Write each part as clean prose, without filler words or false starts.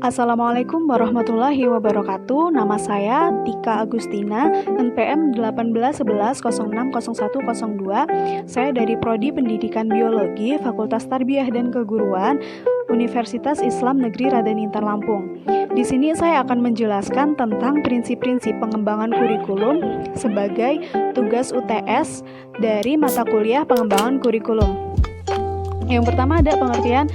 Assalamualaikum warahmatullahi wabarakatuh. Nama saya Tika Agustina, NPM 1811060102. Saya dari Prodi Pendidikan Biologi, Fakultas Tarbiyah dan Keguruan, Universitas Islam Negeri Raden Intan Lampung. Di sini saya akan menjelaskan tentang prinsip-prinsip pengembangan kurikulum sebagai tugas UTS dari mata kuliah pengembangan kurikulum. Yang pertama ada pengertian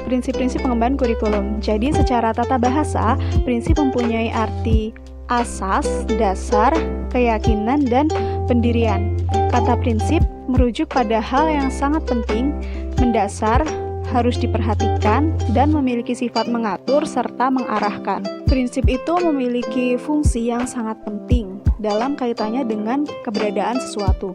prinsip-prinsip pengembangan kurikulum. Jadi secara tata bahasa, prinsip mempunyai arti asas, dasar, keyakinan, dan pendirian. Kata prinsip merujuk pada hal yang sangat penting, mendasar, harus diperhatikan, dan memiliki sifat mengatur serta mengarahkan. Prinsip itu memiliki fungsi yang sangat penting dalam kaitannya dengan keberadaan sesuatu.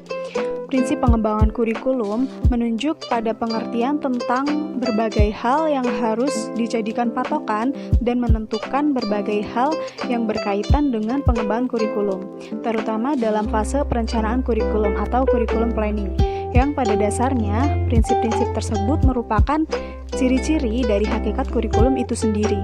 Prinsip pengembangan kurikulum menunjuk pada pengertian tentang berbagai hal yang harus dijadikan patokan dan menentukan berbagai hal yang berkaitan dengan pengembangan kurikulum, terutama dalam fase perencanaan kurikulum atau kurikulum planning, yang pada dasarnya prinsip-prinsip tersebut merupakan ciri-ciri dari hakikat kurikulum itu sendiri.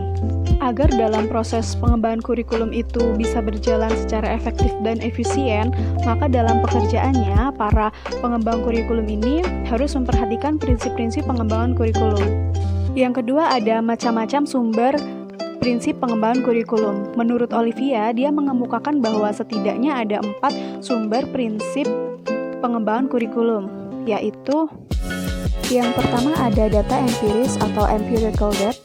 Agar dalam proses pengembangan kurikulum itu bisa berjalan secara efektif dan efisien, maka dalam pekerjaannya, para pengembang kurikulum ini harus memperhatikan prinsip-prinsip pengembangan kurikulum. Yang kedua, ada macam-macam sumber prinsip pengembangan kurikulum. Menurut Olivia, dia mengemukakan bahwa setidaknya ada 4 sumber prinsip pengembangan kurikulum, yaitu yang pertama ada data empiris atau empirical data.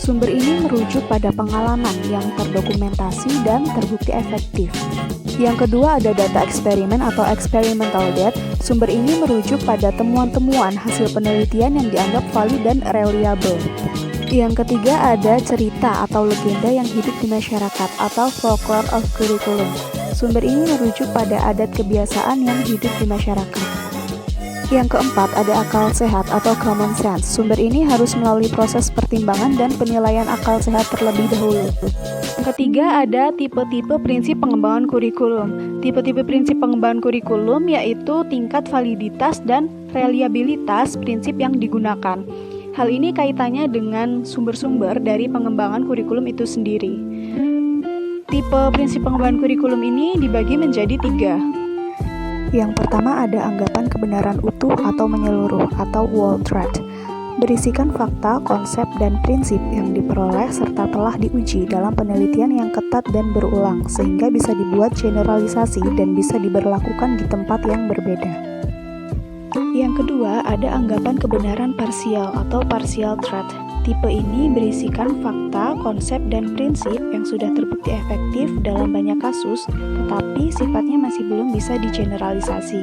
Sumber ini merujuk pada pengalaman yang terdokumentasi dan terbukti efektif. Yang kedua ada data eksperimen atau experimental data. Sumber ini merujuk pada temuan-temuan hasil penelitian yang dianggap valid dan reliable. Yang ketiga ada cerita atau legenda yang hidup di masyarakat atau folklore of curriculum. Sumber ini merujuk pada adat kebiasaan yang hidup di masyarakat. Yang keempat, ada akal sehat atau common sense. Sumber ini harus melalui proses pertimbangan dan penilaian akal sehat terlebih dahulu. Yang ketiga, ada tipe-tipe prinsip pengembangan kurikulum. Tipe-tipe prinsip pengembangan kurikulum yaitu tingkat validitas dan reliabilitas prinsip yang digunakan. Hal ini kaitannya dengan sumber-sumber dari pengembangan kurikulum itu sendiri. Tipe prinsip pengembangan kurikulum ini dibagi menjadi 3. Yang pertama ada anggapan kebenaran utuh atau menyeluruh atau whole truth, berisikan fakta, konsep, dan prinsip yang diperoleh serta telah diuji dalam penelitian yang ketat dan berulang sehingga bisa dibuat generalisasi dan bisa diberlakukan di tempat yang berbeda. Yang kedua ada anggapan kebenaran parsial atau partial truth. Tipe ini berisikan fakta, konsep, dan prinsip yang sudah terbukti efektif dalam banyak kasus, tetapi sifatnya masih belum bisa digeneralisasi.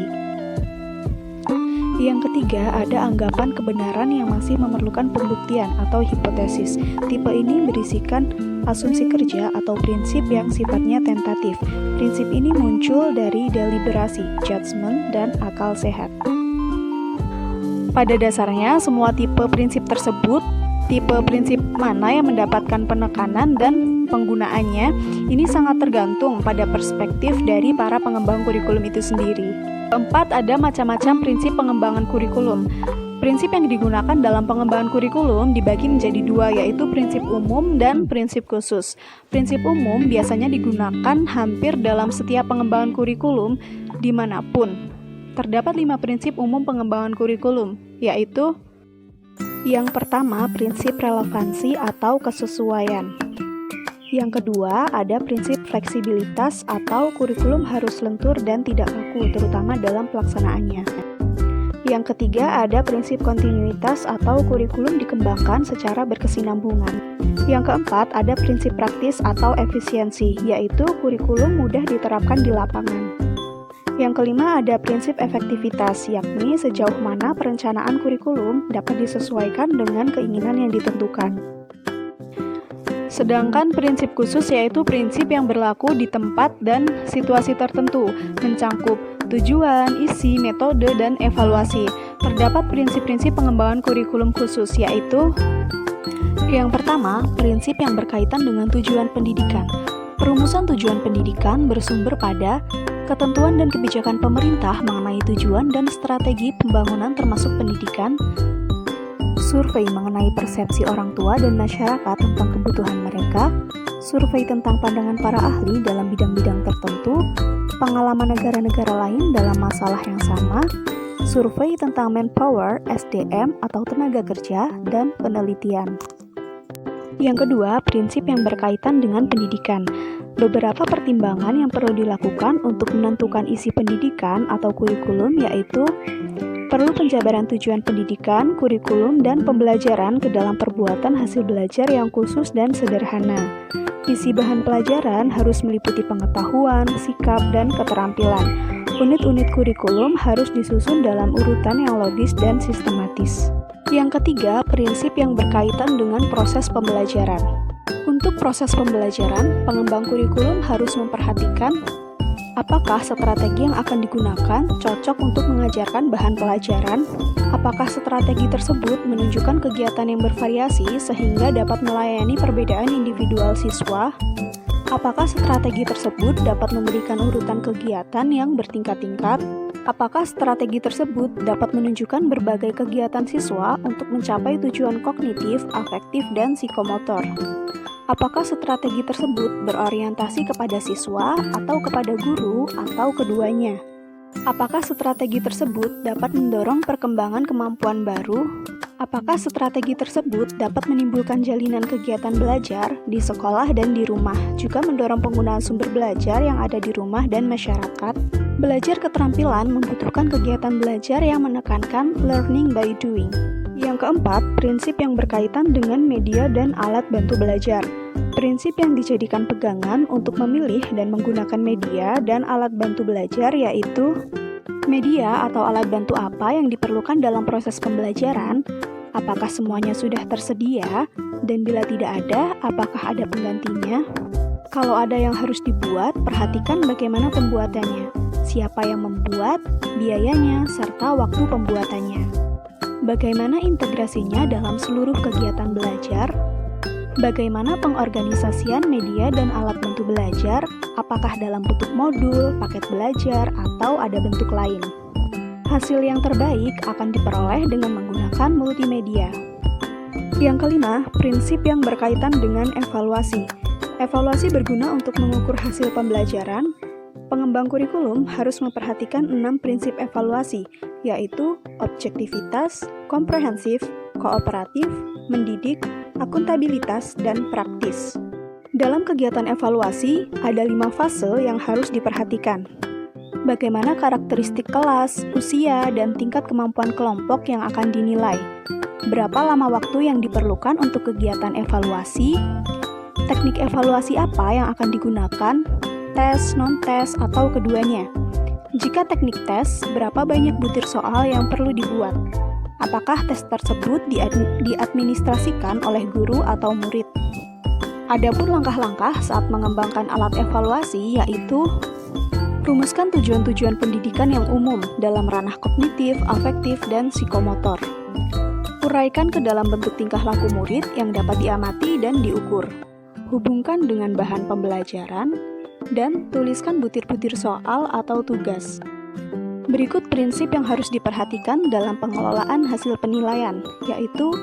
Yang ketiga, ada anggapan kebenaran yang masih memerlukan pembuktian atau hipotesis. Tipe ini berisikan asumsi kerja atau prinsip yang sifatnya tentatif. Prinsip ini muncul dari deliberasi, judgment, dan akal sehat. Pada dasarnya, semua tipe prinsip tersebut, tipe prinsip mana yang mendapatkan penekanan dan penggunaannya ini sangat tergantung pada perspektif dari para pengembang kurikulum itu sendiri. Keempat, ada macam-macam prinsip pengembangan kurikulum. Prinsip yang digunakan dalam pengembangan kurikulum dibagi menjadi 2, yaitu prinsip umum dan prinsip khusus. Prinsip umum biasanya digunakan hampir dalam setiap pengembangan kurikulum dimanapun. Terdapat 5 prinsip umum pengembangan kurikulum, yaitu yang pertama, prinsip relevansi atau kesesuaian. Yang kedua, ada prinsip fleksibilitas atau kurikulum harus lentur dan tidak kaku, terutama dalam pelaksanaannya. Yang ketiga, ada prinsip kontinuitas atau kurikulum dikembangkan secara berkesinambungan. Yang keempat, ada prinsip praktis atau efisiensi, yaitu kurikulum mudah diterapkan di lapangan. Yang kelima ada prinsip efektivitas, yakni sejauh mana perencanaan kurikulum dapat disesuaikan dengan keinginan yang ditentukan. Sedangkan prinsip khusus yaitu prinsip yang berlaku di tempat dan situasi tertentu, mencangkup tujuan, isi, metode, dan evaluasi. Terdapat prinsip-prinsip pengembangan kurikulum khusus, yaitu yang pertama, prinsip yang berkaitan dengan tujuan pendidikan. Perumusan tujuan pendidikan bersumber pada ketentuan dan kebijakan pemerintah mengenai tujuan dan strategi pembangunan termasuk pendidikan, survei mengenai persepsi orang tua dan masyarakat tentang kebutuhan mereka, survei tentang pandangan para ahli dalam bidang-bidang tertentu, pengalaman negara-negara lain dalam masalah yang sama, survei tentang manpower, SDM atau tenaga kerja, dan penelitian. Yang kedua, prinsip yang berkaitan dengan pendidikan. Beberapa pertimbangan yang perlu dilakukan untuk menentukan isi pendidikan atau kurikulum yaitu perlu penjabaran tujuan pendidikan, kurikulum, dan pembelajaran ke dalam perbuatan hasil belajar yang khusus dan sederhana. Isi bahan pelajaran harus meliputi pengetahuan, sikap, dan keterampilan. Unit-unit kurikulum harus disusun dalam urutan yang logis dan sistematis. Yang ketiga, prinsip yang berkaitan dengan proses pembelajaran. Untuk proses pembelajaran, pengembang kurikulum harus memperhatikan apakah strategi yang akan digunakan cocok untuk mengajarkan bahan pelajaran, apakah strategi tersebut menunjukkan kegiatan yang bervariasi sehingga dapat melayani perbedaan individual siswa, apakah strategi tersebut dapat memberikan urutan kegiatan yang bertingkat-tingkat, apakah strategi tersebut dapat menunjukkan berbagai kegiatan siswa untuk mencapai tujuan kognitif, afektif, dan psikomotor. Apakah strategi tersebut berorientasi kepada siswa atau kepada guru atau keduanya? Apakah strategi tersebut dapat mendorong perkembangan kemampuan baru? Apakah strategi tersebut dapat menimbulkan jalinan kegiatan belajar di sekolah dan di rumah, juga mendorong penggunaan sumber belajar yang ada di rumah dan masyarakat? Belajar keterampilan membutuhkan kegiatan belajar yang menekankan learning by doing. Yang keempat, prinsip yang berkaitan dengan media dan alat bantu belajar. Prinsip yang dijadikan pegangan untuk memilih dan menggunakan media dan alat bantu belajar yaitu media atau alat bantu apa yang diperlukan dalam proses pembelajaran, apakah semuanya sudah tersedia, dan bila tidak ada, apakah ada penggantinya? Kalau ada yang harus dibuat, perhatikan bagaimana pembuatannya, siapa yang membuat, biayanya, serta waktu pembuatannya. Bagaimana integrasinya dalam seluruh kegiatan belajar? Bagaimana pengorganisasian media dan alat bantu belajar? Apakah dalam bentuk modul, paket belajar, atau ada bentuk lain? Hasil yang terbaik akan diperoleh dengan menggunakan multimedia. Yang kelima, prinsip yang berkaitan dengan evaluasi. Evaluasi berguna untuk mengukur hasil pembelajaran. Pengembang kurikulum harus memperhatikan 6 prinsip evaluasi, yaitu objektivitas, komprehensif, kooperatif, mendidik, akuntabilitas, dan praktis. Dalam kegiatan evaluasi, ada 5 fase yang harus diperhatikan. Bagaimana karakteristik kelas, usia, dan tingkat kemampuan kelompok yang akan dinilai? Berapa lama waktu yang diperlukan untuk kegiatan evaluasi? Teknik evaluasi apa yang akan digunakan? Tes, non-tes, atau keduanya? Jika teknik tes, berapa banyak butir soal yang perlu dibuat? Apakah tes tersebut diadministrasikan oleh guru atau murid? Adapun langkah-langkah saat mengembangkan alat evaluasi yaitu rumuskan tujuan-tujuan pendidikan yang umum dalam ranah kognitif, afektif, dan psikomotor. Uraikan ke dalam bentuk tingkah laku murid yang dapat diamati dan diukur. Hubungkan dengan bahan pembelajaran, dan tuliskan butir-butir soal atau tugas. Berikut prinsip yang harus diperhatikan dalam pengelolaan hasil penilaian, yaitu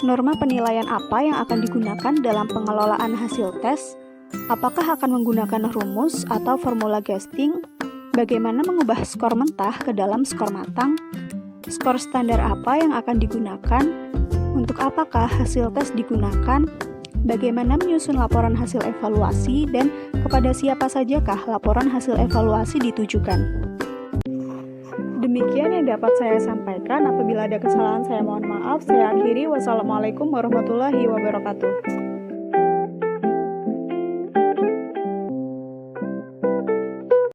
norma penilaian apa yang akan digunakan dalam pengelolaan hasil tes, apakah akan menggunakan rumus atau formula guessing, bagaimana mengubah skor mentah ke dalam skor matang, skor standar apa yang akan digunakan, untuk apakah hasil tes digunakan, bagaimana menyusun laporan hasil evaluasi, dan kepada siapa sajakah laporan hasil evaluasi ditujukan. Demikian yang dapat saya sampaikan. Apabila ada kesalahan, saya mohon maaf. Saya akhiri. Wassalamualaikum warahmatullahi wabarakatuh.